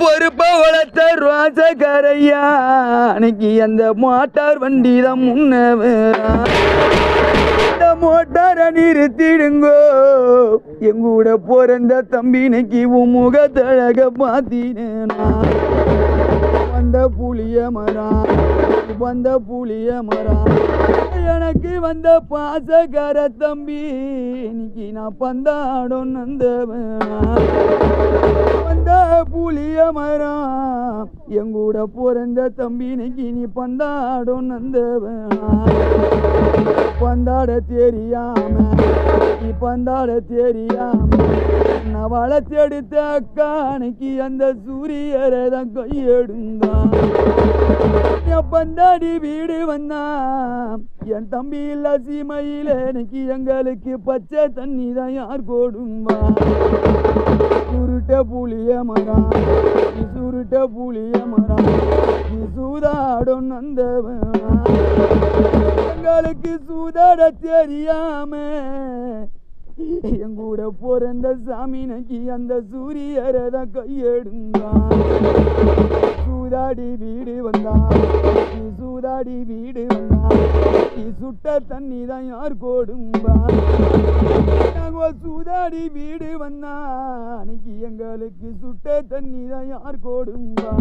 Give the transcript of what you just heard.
பொறுப்ப வளர்த்த ரோசக்காரையா அன்னைக்கு அந்த மோட்டார் வண்டி தான் முன்னவரா இந்த மோட்டாரை நிறுத்திடுங்கோ எங்கூட பிறந்த தம்பினைக்கு உன் முகத்தழக பார்த்தீனா வந்த புளிய மரம் வந்த புளிய மரம் எனக்கு வந்த பாசக்கார தம்பி இன்னைக்கு நான் பந்தாடும் நந்தவனா வந்த புளிய மரம் எங்கூட பிறந்த தம்பி இன்னைக்கு நீ பந்தாடும் நந்தவனா பந்தாட தெரியாம நீ பந்தாட தெரியாம நான் வளர்த்தெடுத்த அக்கானைக்கு அந்த சூரியரை தான் கையெடுந்தான் என் பந்தாடி வீடு வந்தான் என் தம்பி இல்ல சீமையில எனக்கு எங்களுக்கு பச்சை தண்ணி தான் யார் கொடும்பா சுருட்ட புளிய மரம் சுருட்ட புளிய மரம் சூதாடும் நந்தவனா எங்களுக்கு சூதாட தெரியாம எங்கூட பிறந்த சாமினைக்கு அந்த சூரியரை தான் கையெடுந்தான் சூதாடி வீடு வந்தான் சூதாடி வீடு வந்தான் சுட்ட தண்ணி தான் யார் கொடும்பா நாங்கள் சூதாடி வீடு வந்தான் எங்களுக்கு சுட்ட தண்ணி தான் யார் கொடும்பா